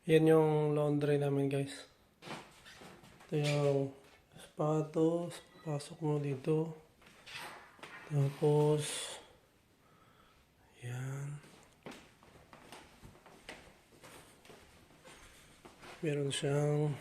Yan yung laundry namin, guys. Ito yung sapatos. Pasok mo dito. Tapos, yan. Meron siyang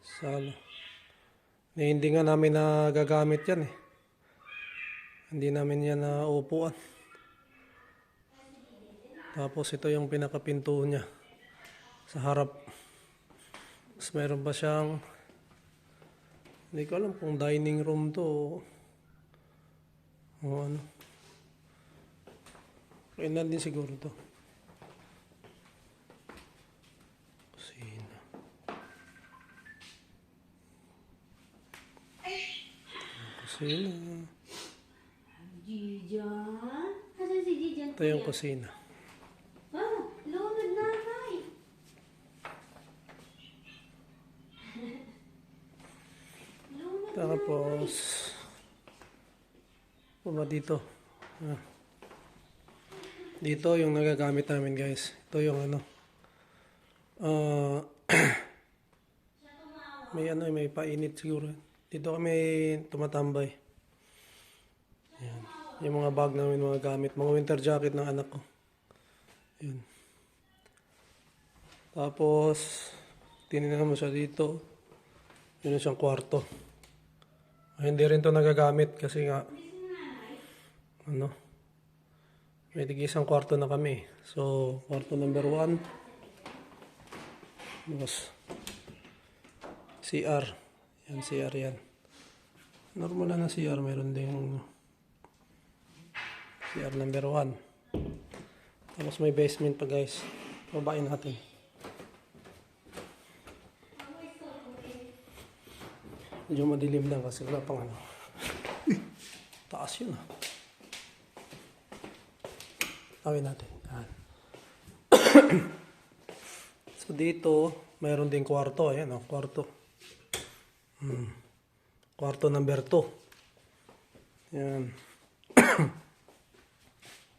sala. Hindi nga namin nagagamit yan eh. Hindi namin yan na upuan. Tapos ito yung pinakapinto niya sa harap. Tapos meron pa siyang, hindi ko alam kung dining room to o ano. Kailan din siguro to. Kusina. Kusina. Jijan? Asan si Jijan? Ito yung kusina. Ah, lunod na, Nay. Lunod na. Tapos, ba dito? Ah. Dito yung nagagamit namin, guys. Ito yung ano. May painit siguro. Dito kami tumatambay. Ayan. Yung mga bag namin, mga gamit. Mga winter jacket ng anak ko. Ayan. Tapos, tinignan mo siya dito. Yun yung siyang kwarto. Hindi rin to nagagamit kasi nga, ano, may tig-isang kwarto na kami. So, kwarto number 1. Tapos, CR. Yan, CR yan. Normal na CR. Meron din CR number 1. Tapos may basement pa, guys. Babain natin. Medyo madilim lang kasi wala pang ano. Taas yun ah. Tawin natin. Yan. So dito, mayroon din kwarto. Ayan oh, kwarto. Kwarto number 2. Yan.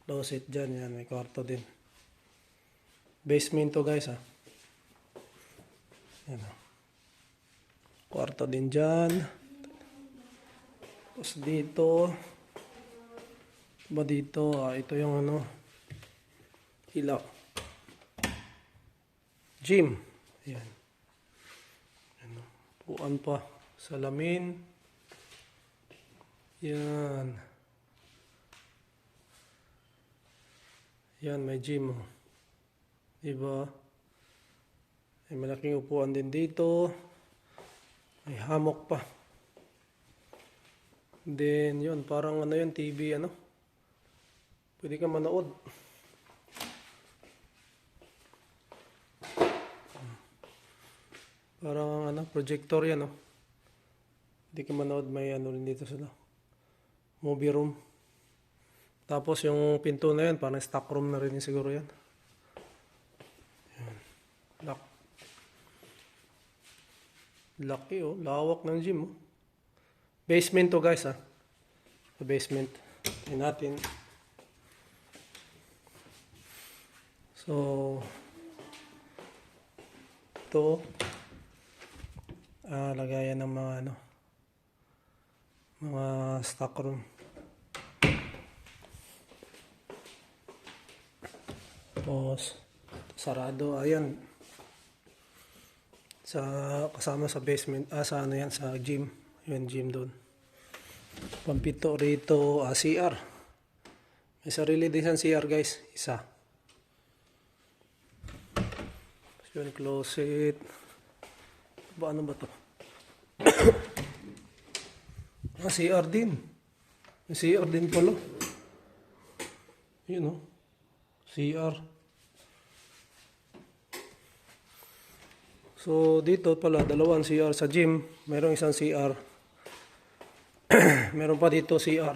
Closet dyan. Yan, may kwarto din. Basement to, guys ah. Yan oh. Kwarto din dyan. Tapos dito. Ba dito? Ito yung ano. Ilaw. Gym. Ayan. Ano. Puan pa. Salamin. Yan. Yan, may gym. Oh. Diba? May malaking upuan din dito. May hammock pa. Then, yun. Parang ano yun, TV, ano. Pwede ka manood. Parang ano, projector yan, oh. Hindi ka manood, may ano rin dito sila. Movie room. Tapos yung pinto na yan, parang stock room na rin siguro yan. Yan. Lock. Laki oh, lawak ng gym oh. Basement to, guys ah. Sa basement. Tingnan natin. So, ito. Lagayan ng mga ano. Mga stock room. Tapos, sarado. Ayan. Kasama sa basement, sa ano yan, sa gym. Yun, gym doon. Pampito rito, CR. May sarili din siyang CR, guys. Isa. Yun, closet. Ano ba to? CR din. May CR din pala. Yun, oh. CR. So, dito pala, dalawang CR sa gym. Mayroong isang CR. Meron pa dito CR.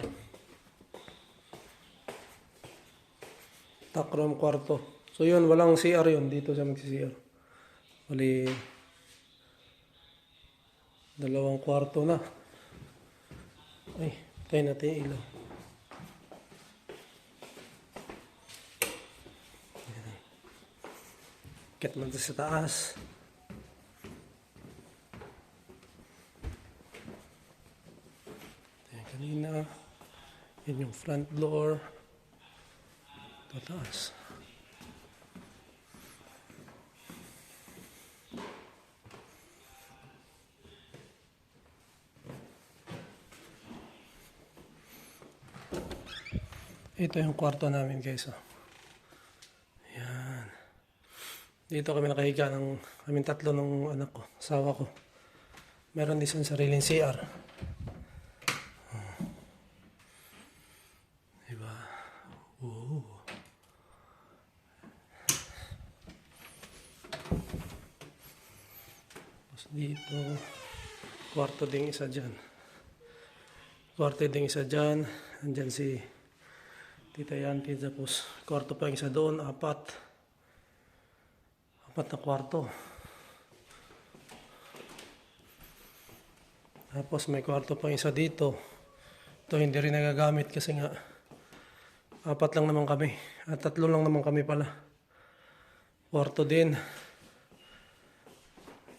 Takram kwarto. So, yun, walang CR yun. Dito siya mag-CR. Wali, dalawang kwarto na. Ay, tayo natin yung ilaw. Akit man sa taas. Ayan, kanina. Yan yung front door. Ito taas. Ito yung kwarto namin guys. Oh. Yan. Dito kami nakahiga ng kaming tatlo ng anak ko, asawa ko. Meron din siyang sariling CR. Oh. Diba? Oo. Tapos dito, kwarto ding isa dyan. Kwarto ding isa dyan. Andyan si Tita Yanti, tapos kwarto pa yung isa doon, apat na kwarto. Tapos may kwarto pa yung isa dito. Ito hindi rin nagagamit kasi nga apat lang naman kami. At 3 lang naman kami pala. Kwarto din.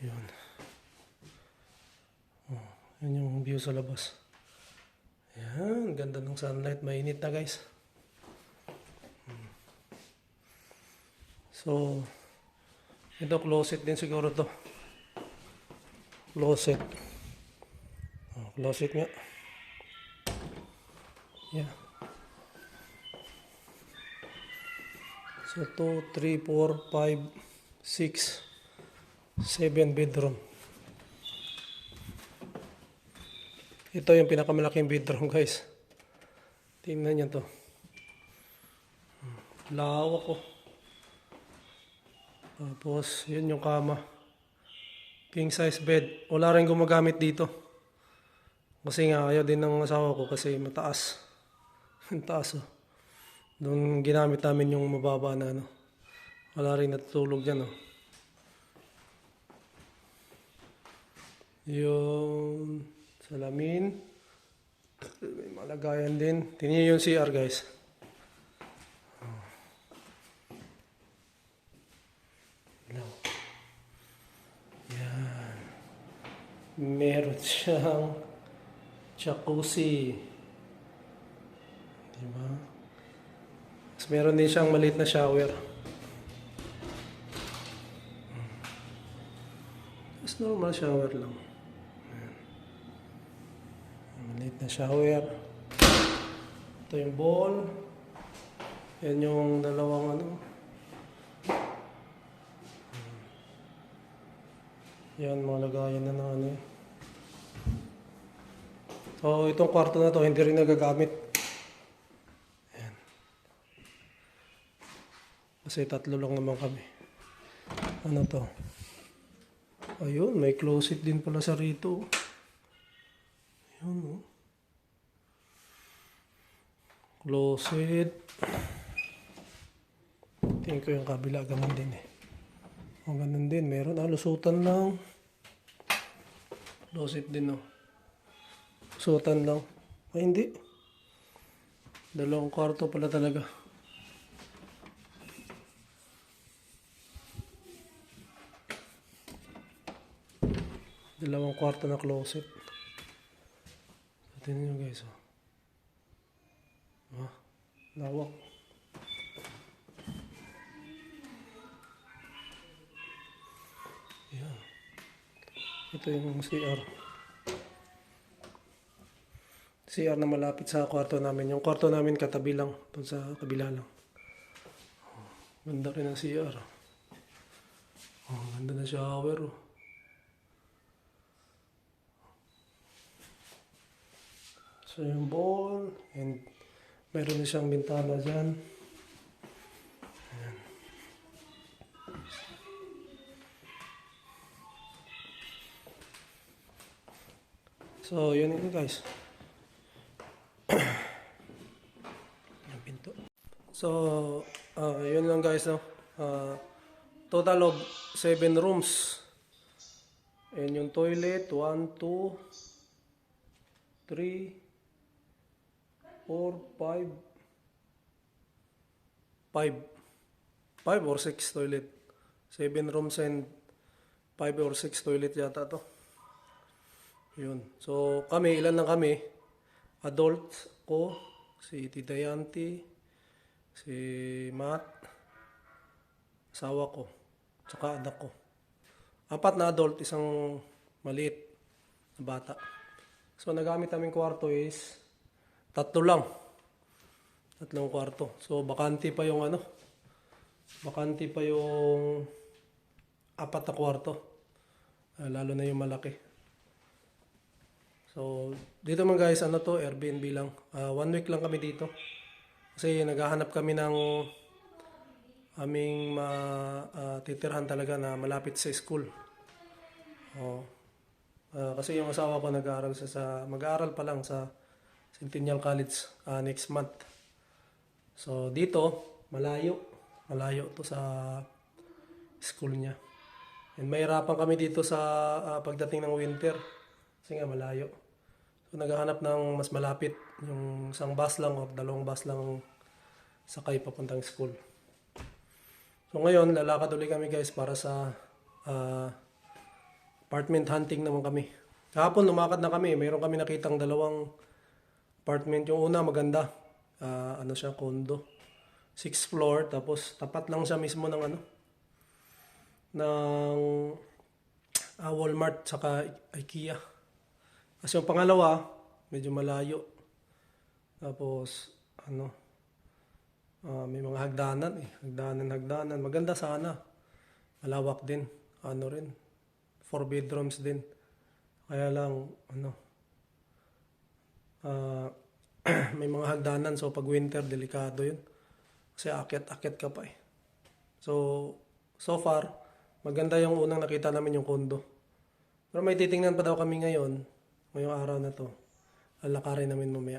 Yun. Oh, yun yung view sa labas. Yan, ganda ng sunlight. Mainit na guys. So, ito closet din siguro to. Closet. Oh, closet nga. Yeah. So, 2, 3, 4, 5, 6, 7 bedroom. Ito yung pinakamalaking bedroom guys. Tingnan nyo to. Lawak ko. Tapos, yun yung kama. King size bed. Wala rin gumagamit dito. Kasi nga, ayaw din ng asawa ko kasi mataas. Ang taas oh. Doon ginamit namin yung mababa na ano. Wala rin natutulog dyan oh. Yung salamin. May malagayan din. Tingnan nyo yung CR guys. Meron siyang jacuzzi. Diba? Tapos meron din siyang maliit na shower. Just normal shower lang. Ayan. Maliit na shower. Ito yung bowl. Yan yung dalawang ano. Yan, mga lagayan na ng ano eh. So, itong kwarto na to, hindi rin nagagamit. Ayan. Kasi 3 lang naman kami. Ano to? Ayun, may closet din pala sa rito. Ayun, oh. Closet. Tingin ko yung kabila, ganun din eh. O, ganun din. Meron, lusutan lang. Closet din, oh. Lusutan lang. Ay, hindi. 2 kwarto pala talaga. Dalawang kwarto na closet. Tingnan nyo guys, oh. Ah, lawak. Yeah. Ito yung CR. CR na malapit sa kwarto namin. Yung kwarto namin katabi lang. Doon sa kabila lang. Oh, ganda rin ang CR. Oh, ganda na shower. Oh. So yung bowl. And meron na siyang bintana dyan. Ayan. So yun ito guys. Yung pinto. So, yun lang guys, no? Total of 7 rooms. And yung toilet, 1, 2, 3, 4, 5 or 6 toilet. 7 rooms and 5 or 6 toilet yata to. Yun. So kami, ilan lang kami? Adults ko, si Tita Yanti, si Matt, asawa ko, tsaka anak ko. 4 na adult, isang maliit na bata. So nagamit namin kwarto is 3 lang. 3 kwarto. So bakante pa yung bakante pa yung 4 na kwarto. Lalo na yung malaki. So dito man guys, to, Airbnb lang. 1 week lang kami dito. Kasi naghahanap kami ng aming titirhan talaga na malapit sa school. Kasi yung asawa ko mag-aaral pa lang sa Centennial College next month. So dito, malayo to sa school niya. And mahirapan kami dito sa pagdating ng winter kasi nga malayo. So naghahanap ng mas malapit, yung isang bus lang o 2 bus lang sakay papuntang school. So ngayon, lalakad ulit kami guys para sa apartment hunting naman kami. Kahapon lumakad na kami, mayroon kami nakitang 2 apartment. Yung una maganda, siya, condo. 6th floor, tapos tapat lang siya mismo ng Walmart saka IKEA. Kasi yung pangalawa, medyo malayo. Tapos, may mga hagdanan eh. Hagdanan. Maganda sana. Malawak din. 4 bedrooms din. Kaya lang, may mga hagdanan. So, pag winter, delikado yun. Kasi akyat-akyat ka pa eh. So far, maganda yung unang nakita namin yung condo. Pero may titingnan pa daw kami ngayong araw na to. Lalakarin namin mamaya.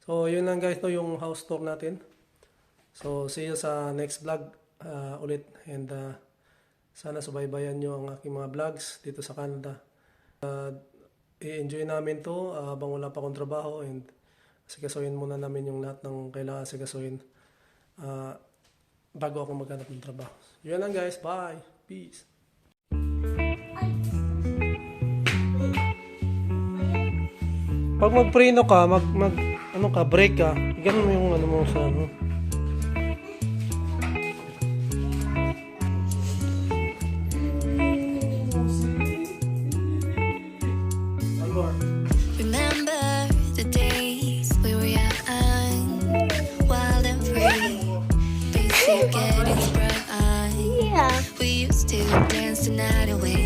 So, yun lang guys, to yung house tour natin. So, see you sa next vlog ulit. And sana subaybayan nyo ang aking mga vlogs dito sa Canada. I-enjoy namin to habang wala pa akong trabaho. And asikasuhin muna namin yung lahat ng kailangan asikasuhin bago ako maghanap ng trabaho. Yun lang guys. Bye. Peace. Pag mag-preno ka, break ka, ganun mo yung mo sa Remember the days we were young, wild and free, basic getting sprung. Yeah. We used to dance the night away.